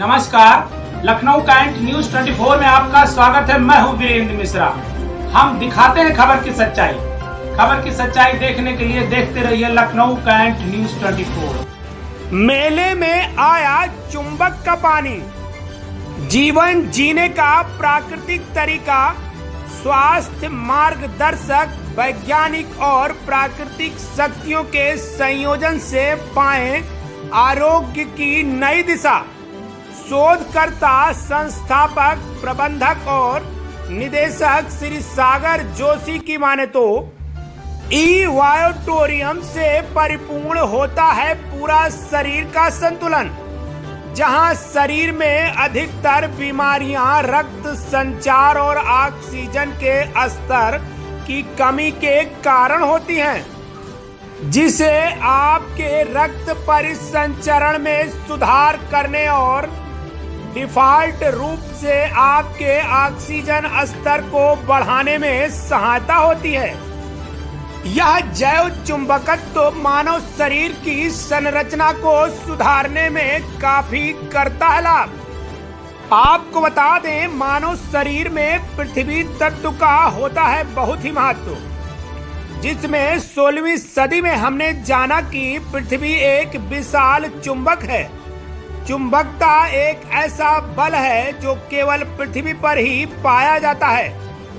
नमस्कार, Lucknow cantt news 24 में आपका स्वागत है। मैं हूं वीरेंद्र मिश्रा। हम दिखाते हैं खबर की सच्चाई। खबर की सच्चाई देखने के लिए देखते रहिए लखनऊ कैंट न्यूज 24। मेले में आया चुंबक का पानी, जीवन जीने का प्राकृतिक तरीका, स्वास्थ्य मार्गदर्शक, वैज्ञानिक और प्राकृतिक शक्तियों के संयोजन से पाएं आरोग्य की नई दिशा। शोधकर्ता, संस्थापक, प्रबंधक और निदेशक श्री सागर जोशी की माने तो ई-वायोटोरियम से परिपूर्ण होता है पूरा शरीर का संतुलन, जहां शरीर में अधिकतर बीमारियां रक्त संचार और ऑक्सीजन के स्तर की कमी के कारण होती हैं, जिसे आपके रक्त परिसंचरण में सुधार करने और डिफॉल्ट रूप से आपके ऑक्सीजन स्तर को बढ़ाने में सहायता होती है। यह जैव चुंबकत्व मानव शरीर की संरचना को सुधारने में काफी करता है लाभ। आपको बता दें, मानव शरीर में पृथ्वी तत्व का होता है बहुत ही महत्व, जिसमें 16वीं सदी में हमने जाना कि पृथ्वी एक विशाल चुंबक है। चुंबकता एक ऐसा बल है जो केवल पृथ्वी पर ही पाया जाता है,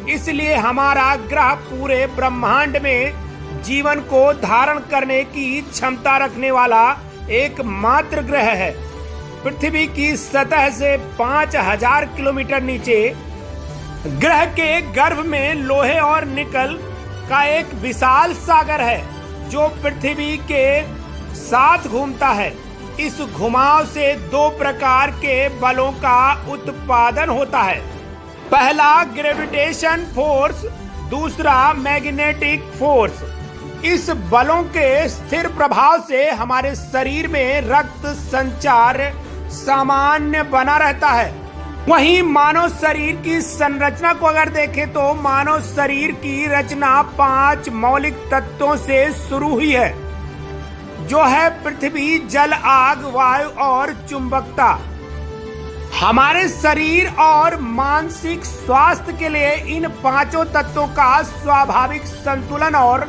इसलिए हमारा ग्रह पूरे ब्रह्मांड में जीवन को धारण करने की क्षमता रखने वाला एकमात्र ग्रह है। पृथ्वी की सतह से 5000 किलोमीटर नीचे ग्रह के गर्भ में लोहे और निकल का एक विशाल सागर है, जो पृथ्वी के साथ घूमता है। इस घुमाव से दो प्रकार के बलों का उत्पादन होता है। पहला ग्रेविटेशन फोर्स, दूसरा मैग्नेटिक फोर्स। इस बलों के स्थिर प्रभाव से हमारे शरीर में रक्त संचार सामान्य बना रहता है। वहीं मानव शरीर की संरचना को अगर देखें तो मानव शरीर की रचना 5 मौलिक तत्वों से शुरू हुई है, जो है पृथ्वी, जल, आग, वायु और चुंबकता। हमारे शरीर और मानसिक स्वास्थ्य के लिए इन 5 तत्वों का स्वाभाविक संतुलन और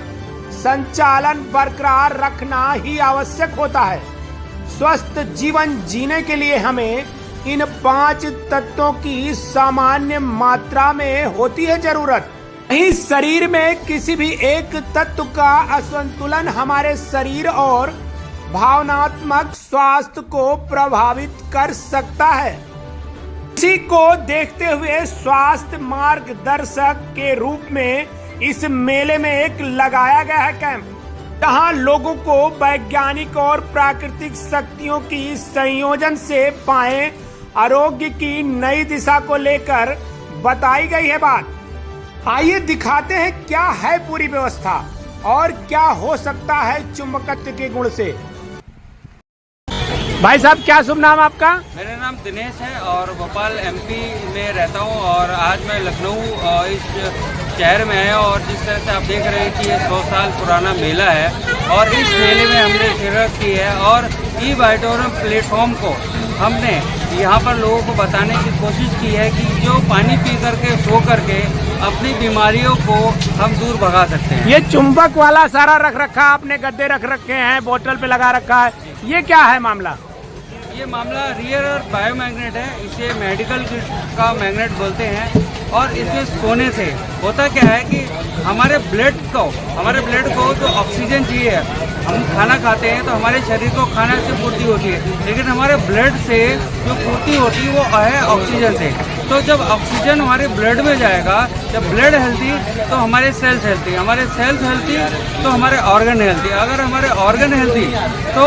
संचालन बरकरार रखना ही आवश्यक होता है। स्वस्थ जीवन जीने के लिए हमें इन 5 तत्वों की सामान्य मात्रा में होती है जरूरत। इस शरीर में किसी भी एक तत्व का असंतुलन हमारे शरीर और भावनात्मक स्वास्थ्य को प्रभावित कर सकता है। इसी को देखते हुए स्वास्थ्य मार्गदर्शक के रूप में इस मेले में एक लगाया गया है कैंप, जहां लोगों को वैज्ञानिक और प्राकृतिक शक्तियों की संयोजन से पाएं आरोग्य की नई दिशा को लेकर बताई गई है बात। आइए दिखाते हैं क्या है पूरी व्यवस्था और क्या हो सकता है चुंबकत्व के गुण से। भाई साहब, क्या शुभ नाम आपका? मेरा नाम दिनेश है और भोपाल एमपी में रहता हूँ और आज मैं लखनऊ इस शहर में है। और जिस तरह से आप देख रहे हैं कि ये 100 साल पुराना मेला है और इस मेले में हमने शिरकत की है और ई-वायोटोरियम प्लेटफॉर्म को हमने यहाँ पर लोगों को बताने की कोशिश की है कि जो पानी पी करके सो करके अपनी बीमारियों को हम दूर भगा सकते हैं। ये चुंबक वाला सारा रख रखा, आपने गद्दे रख रखे हैं, बोतल पे लगा रखा है, ये क्या है मामला? ये मामला रियर अर्थ बायोमैग्नेट है। इसे मेडिकल का मैग्नेट बोलते हैं। और इसमें सोने से होता क्या है कि हमारे ब्लड को जो ऑक्सीजन चाहिए, हम खाना खाते हैं तो हमारे शरीर को खाने से पूर्ति होती है, लेकिन हमारे ब्लड से जो पूर्ति होती है वो है ऑक्सीजन से। तो जब ऑक्सीजन हमारे ब्लड में जाएगा, जब ब्लड हेल्थी तो हमारे सेल्स हेल्थी, हमारे सेल्स हेल्थी तो हमारे ऑर्गन हेल्थी, अगर हमारे ऑर्गन हेल्थी तो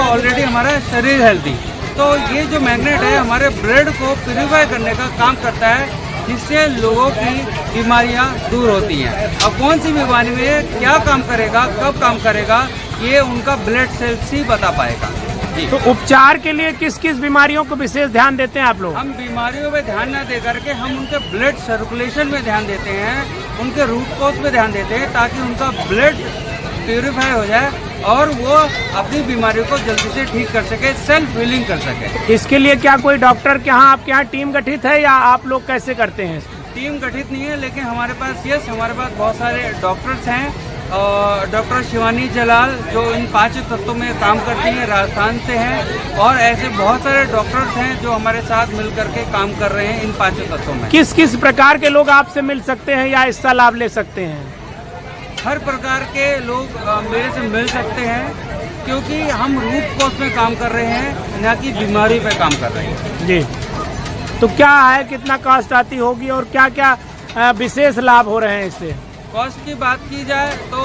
ऑलरेडी हमारा शरीर हेल्थी। तो ये जो मैग्नेट है हमारे ब्लड को प्यूरिफाई करने का काम करता है, जिससे लोगों की बीमारियां दूर होती हैं। अब कौन सी बीमारी में क्या काम करेगा, कब काम करेगा, ये उनका ब्लड सेल्स ही बता पाएगा। तो उपचार के लिए किस किस बीमारियों को विशेष ध्यान देते हैं आप लोग? हम बीमारियों पे ध्यान न दे करके हम उनके ब्लड सर्कुलेशन में ध्यान देते हैं, उनके रूट कॉज पे ध्यान देते हैं, ताकि उनका ब्लड प्यूरिफाई हो जाए और वो अपनी बीमारी को जल्दी से ठीक कर सके, सेल्फ हीलिंग कर सके। इसके लिए क्या कोई डॉक्टर के यहाँ आपके यहाँ टीम गठित है या आप लोग कैसे करते हैं? टीम गठित नहीं है, लेकिन हमारे पास हमारे पास बहुत सारे डॉक्टर्स हैं। डॉक्टर शिवानी जलाल जो इन 5 तत्वों में काम करती हैं, राजस्थान से हैं, और ऐसे बहुत सारे डॉक्टर्स हैं जो हमारे साथ मिल करके काम कर रहे हैं इन 5 तत्वों में। किस किस प्रकार के लोग आपसे मिल सकते हैं या इसका लाभ ले सकते हैं? हर प्रकार के लोग मेरे से मिल सकते हैं, क्योंकि हम रूट कॉज में काम कर रहे हैं, न कि बीमारी पे काम कर रहे हैं। जी, तो क्या है, कितना कॉस्ट आती होगी और क्या क्या विशेष लाभ हो रहे हैं इससे? कॉस्ट की बात की जाए तो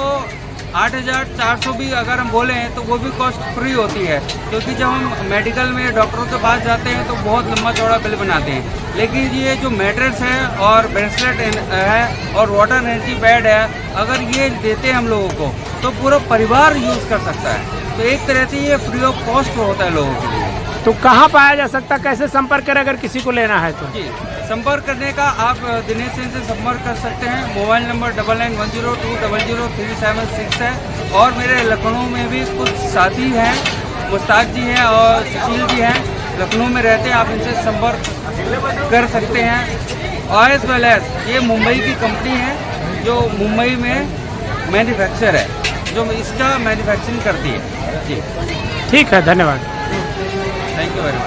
8,400 भी अगर हम बोले हैं तो वो भी कॉस्ट फ्री होती है, क्योंकि जब हम मेडिकल में डॉक्टरों के पास जाते हैं तो बहुत लंबा चौड़ा बिल बनाते हैं। लेकिन ये जो मैट्रेस है और ब्रेसलेट है और वाटर एनर्जी पैड है, अगर ये देते हैं हम लोगों को तो पूरा परिवार यूज़ कर सकता है। तो एक तरह से ये फ्री ऑफ कॉस्ट होता है लोगों के लिए। तो कहाँ पाया जा सकता, कैसे संपर्क करें अगर किसी को लेना है तो? जी, संपर्क करने का आप दिनेश सिंह से संपर्क कर सकते हैं। मोबाइल नंबर 9910200376 है। और मेरे लखनऊ में भी कुछ साथी हैं, मुस्ताक जी हैं और सुशील जी हैं, लखनऊ में रहते हैं, आप इनसे संपर्क कर सकते हैं। और एज वेल एज ये मुंबई की कंपनी है जो मुंबई में मैन्युफैक्चर है, जो इसका मैन्युफैक्चरिंग करती है। जी ठीक है, धन्यवाद। Thank you very much.